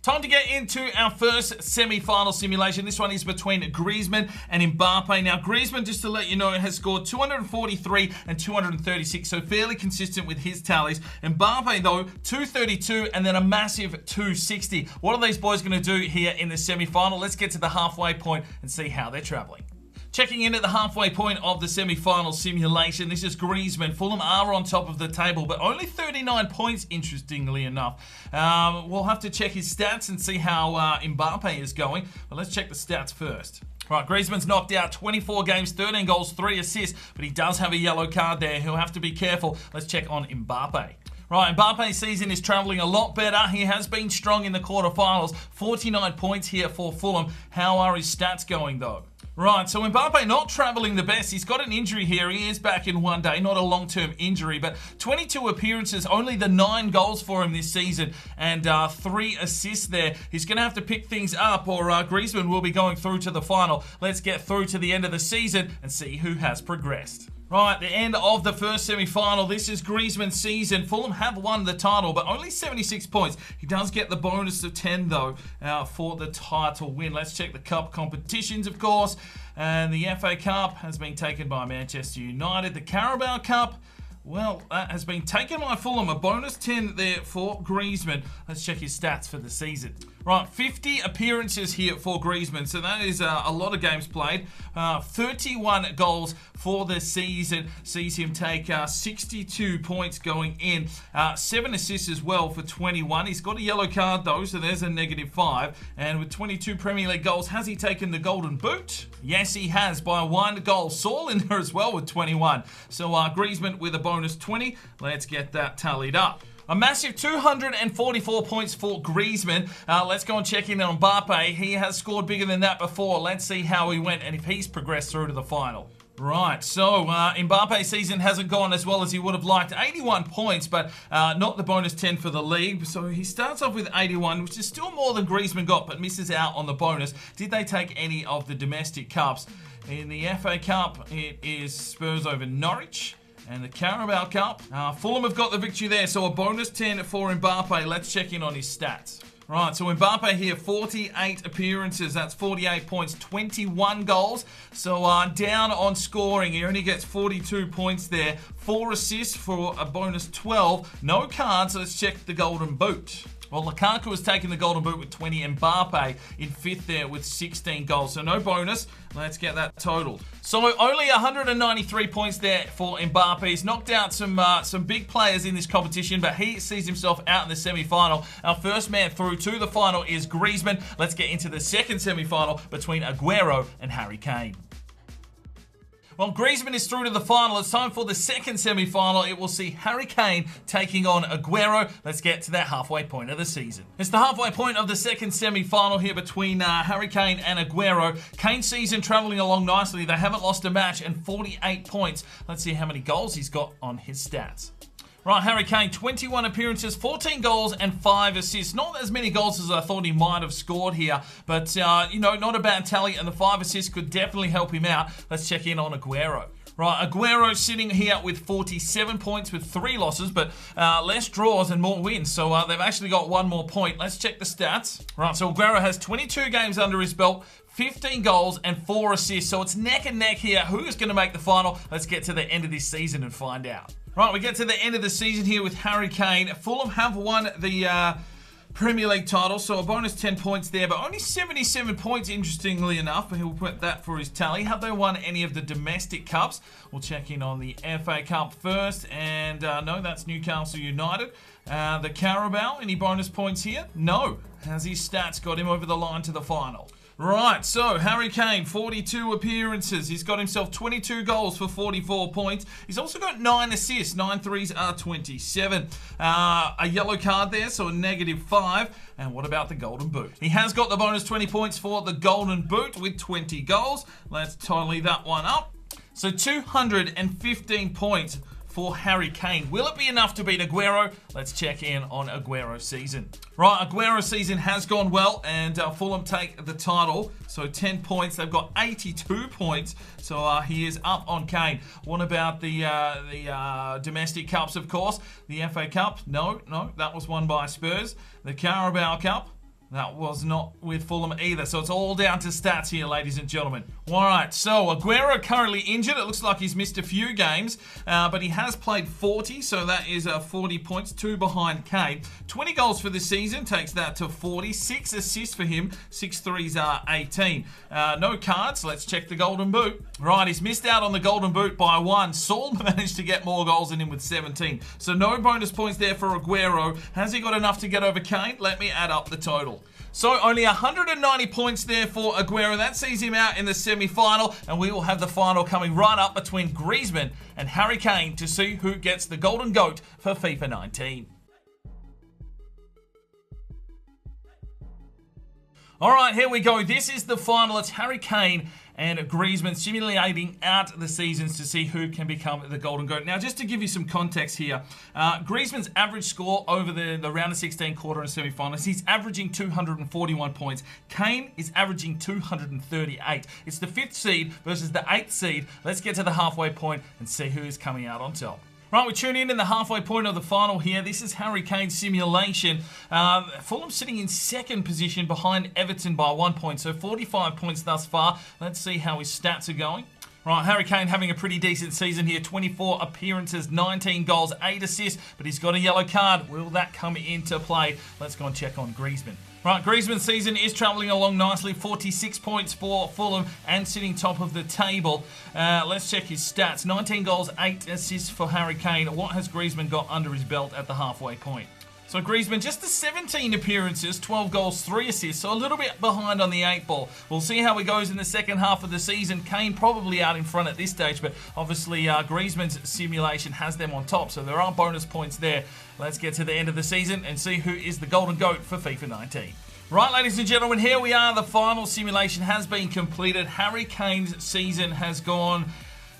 Time to get into our first semi-final simulation. This one is between Griezmann and Mbappe. Now, Griezmann, just to let you know, has scored 243 and 236, so fairly consistent with his tallies. Mbappe, though, 232 and then a massive 260. What are these boys going to do here in the semi-final? Let's get to the halfway point and see how they're travelling. Checking in at the halfway point of the semi-final simulation, this is Griezmann. Fulham are on top of the table, but only 39 points, interestingly enough. We'll have to check his stats and see how Mbappe is going, but let's check the stats first. Right, Griezmann's knocked out 24 games, 13 goals, 3 assists, but he does have a yellow card there. He'll have to be careful. Let's check on Mbappe. Right, Mbappe's season is travelling a lot better. He has been strong in the quarterfinals. 49 points here for Fulham. How are his stats going, though? Right, so Mbappe not travelling the best. He's got an injury here. He is back in one day, not a long-term injury, but 22 appearances, only the 9 goals for him this season, and 3 assists there. He's going to have to pick things up, or Griezmann will be going through to the final. Let's get through to the end of the season and see who has progressed. Right, the end of the first semi-final. This is Griezmann's season. Fulham have won the title, but only 76 points. He does get the bonus of 10, though, for the title win. Let's check the cup competitions, of course. And the FA Cup has been taken by Manchester United. The Carabao Cup, well, that has been taken by Fulham. A bonus 10 there for Griezmann. Let's check his stats for the season. Right, 50 appearances here for Griezmann, so that is a lot of games played. 31 goals for the season, sees him take 62 points going in. 7 assists as well for 21. He's got a yellow card though, so there's a -5. And with 22 Premier League goals, has he taken the Golden Boot? Yes, he has, by 1 goal. Saul in there as well with 21. So Griezmann with a bonus 20. Let's get that tallied up. A massive 244 points for Griezmann. Let's go and check in on Mbappe. He has scored bigger than that before. Let's see how he went and if he's progressed through to the final. Right, so Mbappe's season hasn't gone as well as he would have liked. 81 points, but not the bonus 10 for the league. So he starts off with 81, which is still more than Griezmann got, but misses out on the bonus. Did they take any of the domestic cups? In the FA Cup, it is Spurs over Norwich. And the Carabao Cup, Fulham have got the victory there, so a bonus 10 for Mbappe. Let's check in on his stats. Right, so Mbappe here, 48 appearances. That's 48 points, 21 goals. So down on scoring. He only gets 42 points there. 4 assists for a bonus 12. No cards, so let's check the Golden Boot. Well, Lukaku has taken the Golden Boot with 20. Mbappe in 5th there with 16 goals. So no bonus. Let's get that totaled. So only 193 points there for Mbappe. He's knocked out some big players in this competition, but he sees himself out in the semi-final. Our first man through to the final is Griezmann. Let's get into the second semi-final between Aguero and Harry Kane. Well, Griezmann is through to the final. It's time for the second semi-final. It will see Harry Kane taking on Aguero. Let's get to that halfway point of the season. It's the halfway point of the second semi-final here between Harry Kane and Aguero. Kane's season travelling along nicely. They haven't lost a match and 48 points. Let's see how many goals he's got on his stats. Right, Harry Kane, 21 appearances, 14 goals and 5 assists. Not as many goals as I thought he might have scored here, but, you know, not a bad tally, and the 5 assists could definitely help him out. Let's check in on Aguero. Right, Aguero sitting here with 47 points with 3 losses, but less draws and more wins. So they've actually got 1 more point. Let's check the stats. Right, so Aguero has 22 games under his belt, 15 goals and 4 assists. So it's neck and neck here. Who is going to make the final? Let's get to the end of this season and find out. Right, we get to the end of the season here with Harry Kane. Fulham have won the Premier League title, so a bonus 10 points there, but only 77 points, interestingly enough. But he'll put that for his tally. Have they won any of the domestic cups? We'll check in on the FA Cup first, and no, that's Newcastle United. The Carabao, any bonus points here? No. Has his stats got him over the line to the final? Right, so Harry Kane, 42 appearances. He's got himself 22 goals for 44 points. He's also got 9 assists. 9 threes are 27. A yellow card there, so a -5. And what about the Golden Boot? He has got the bonus 20 points for the Golden Boot with 20 goals. Let's tally that one up. So 215 points for Harry Kane. Will it be enough to beat Aguero? Let's check in on Aguero's season. Right, Aguero's season has gone well, and Fulham take the title. So 10 points. They've got 82 points. So he is up on Kane. What about the domestic cups, of course? The FA Cup? No, that was won by Spurs. The Carabao Cup? That was not with Fulham either. So it's all down to stats here, ladies and gentlemen. All right, so Aguero currently injured. It looks like he's missed a few games, but he has played 40, so that is 40 points, 2 behind Kane. 20 goals for the season, takes that to 40. 6 assists for him, 6 threes are 18. No cards, let's check the Golden Boot. Right, he's missed out on the Golden Boot by 1. Saul managed to get more goals than him with 17. So no bonus points there for Aguero. Has he got enough to get over Kane? Let me add up the total. So only 190 points there for Aguero. That sees him out in the semi-final, and we will have the final coming right up between Griezmann and Harry Kane to see who gets the Golden Goat for FIFA 19. All right, here we go. This is the final. It's Harry Kane and Griezmann simulating out the seasons to see who can become the Golden Goat. Now, just to give you some context here, Griezmann's average score over the round of 16, quarter and semi-finals, he's averaging 241 points. Kane is averaging 238. It's the 5th seed versus the 8th seed. Let's get to the halfway point and see who is coming out on top. Right, we tune in the halfway point of the final here. This is Harry Kane's simulation. Fulham sitting in 2nd position behind Everton by 1 point, so 45 points thus far. Let's see how his stats are going. Right, Harry Kane having a pretty decent season here. 24 appearances, 19 goals, 8 assists, but he's got a yellow card. Will that come into play? Let's go and check on Griezmann. Right, Griezmann's season is travelling along nicely. 46 points for Fulham and sitting top of the table. Let's check his stats. 19 goals, 8 assists for Harry Kane. What has Griezmann got under his belt at the halfway point? So Griezmann, just the 17 appearances, 12 goals, 3 assists, so a little bit behind on the 8 ball. We'll see how he goes in the second half of the season. Kane probably out in front at this stage, but obviously Griezmann's simulation has them on top, so there are bonus points there. Let's get to the end of the season and see who is the Golden Goat for FIFA 19. Right, ladies and gentlemen, here we are. The final simulation has been completed. Harry Kane's season has gone...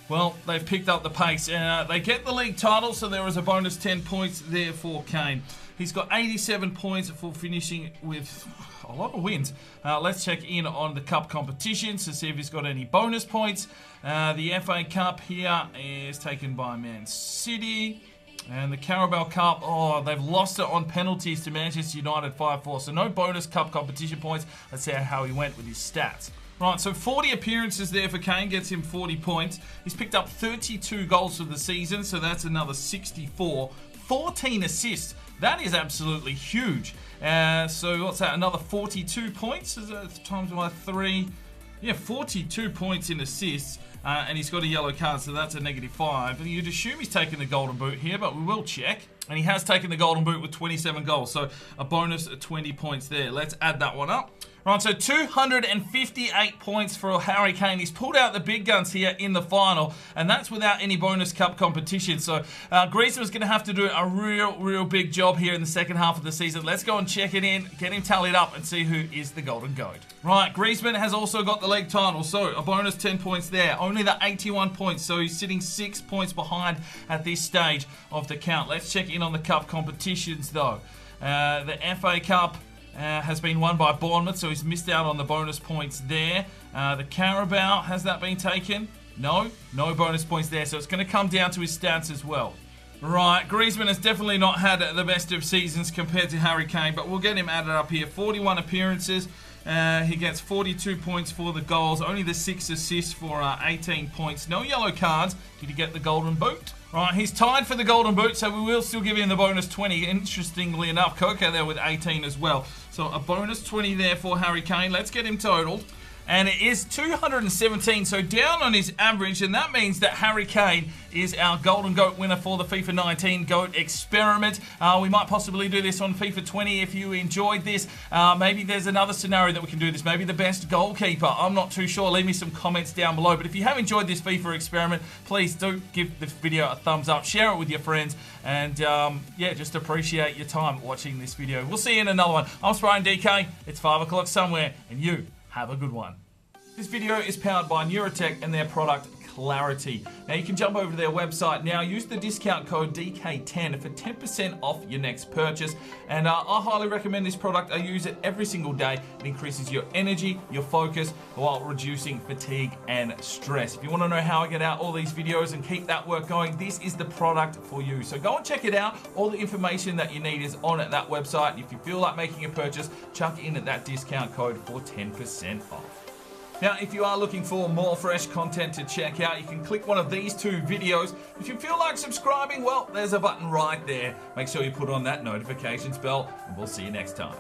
Well, they've picked up the pace. They get the league title, so there is a bonus 10 points there for Kane. He's got 87 points for finishing with a lot of wins. Let's check in on the cup competitions to see if he's got any bonus points. The FA Cup here is taken by Man City. And the Carabao Cup, oh, they've lost it on penalties to Manchester United 5-4. So no bonus cup competition points. Let's see how he went with his stats. Right, so 40 appearances there for Kane, gets him 40 points. He's picked up 32 goals for the season, so that's another 64. 14 assists. That is absolutely huge. So what's that? Another 42 points? Is that times by 3? Yeah, 42 points in assists. And he's got a yellow card, so that's a -5. You'd assume he's taken the Golden Boot here, but we will check. And he has taken the Golden Boot with 27 goals, so a bonus of 20 points there. Let's add that one up. Right, so 258 points for Harry Kane. He's pulled out the big guns here in the final, and that's without any bonus cup competition. So Griezmann's going to have to do a real big job here in the second half of the season. Let's go and check it in, get him tallied up, and see who is the Golden Goat. Right, Griezmann has also got the league title, so a bonus 10 points there. Only the 81 points, so he's sitting 6 points behind at this stage of the count. Let's check in on the cup competitions, though. The FA Cup has been won by Bournemouth, so he's missed out on the bonus points there. The Carabao, has that been taken? No bonus points there, so it's going to come down to his stats as well. Right, Griezmann has definitely not had the best of seasons compared to Harry Kane, but we'll get him added up here. 41 appearances. He gets 42 points for the goals, only the 6 assists for 18 points. No yellow cards. Did he get the Golden Boot? Right, he's tied for the Golden Boot, so we will still give him the bonus 20. Interestingly enough, Coco there with 18 as well. So a bonus 20 there for Harry Kane. Let's get him totaled. And it is 217, so down on his average, and that means that Harry Kane is our Golden Goat winner for the FIFA 19 Goat Experiment. We might possibly do this on FIFA 20 if you enjoyed this. Maybe there's another scenario that we can do this. Maybe the best goalkeeper. I'm not too sure. Leave me some comments down below. But if you have enjoyed this FIFA Experiment, please do give this video a thumbs up. Share it with your friends. And yeah, just appreciate your time watching this video. We'll see you in another one. I'm Sparring DK. It's 5 o'clock somewhere, and you have a good one. This video is powered by Neurotech and their product clarity. Now you can jump over to their website now, use the discount code DK10 for 10% off your next purchase. And I highly recommend this product. I use it every single day. It increases your energy, your focus, while reducing fatigue and stress. If you want to know how I get out all these videos and keep that work going, this is the product for you. So go and check it out. All the information that you need is on that website. If you feel like making a purchase, chuck in at that discount code for 10% off. Now, if you are looking for more fresh content to check out, you can click one of these two videos. If you feel like subscribing, well, there's a button right there. Make sure you put on that notifications bell, and we'll see you next time.